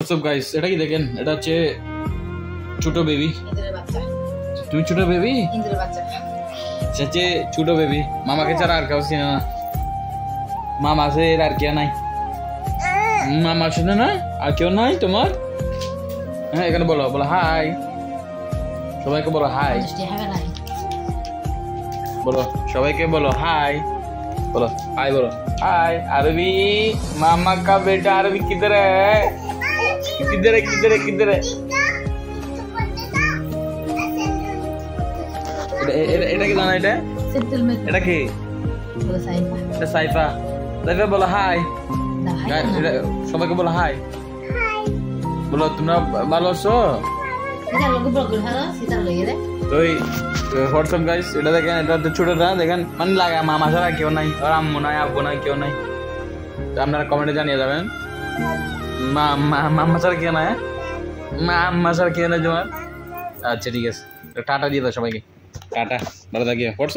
WhatsApp guys, এটা কি দেখেন, এটা হচ্ছে ছোট বেবি। তুমি ছোট বেবি? হচ্ছে ছোট বেবি। মামাকে ছাড়া আর কেউ চিনে না। মামা আছে আর কেউ নাই। মামা শুনে না আর কেউ নাই তোমার? হ্যাঁ, এখানে বলো বলো হাই, সবাইকে বলো হাই, বলো সবাইকে বলো হাই, बोलो हाय, बोलो हाय। अरबी मामा का बेटा अरबी किधर है? किधर है किधर है किधर है? এটা কি জানা? এটা কি? এটা সাইফা। সাইফা বলো হাই। সবাইকে বলো হাই। বলো তোমরা ভালো আছো? হোয়াটসঅ্যাপ গাইস, এটা দেখেন, এটা হচ্ছে ছোটটা দেখেন, মানে লাগে মামা ছাড়া কেউ নাই, আর আম্মু নাই আব্বু নাই কেউ নাই। তো আপনারা কমেন্টে জানিয়ে যাবেন মামা ছাড়া কেউ নাই, মাম্মা ছাড়া কেউ নাই তোমার। আচ্ছা ঠিক আছে, টাটা দিয়ে দাও সবাইকে, টাটা, ভালো থাকিও। হোয়াটসঅ্যাপ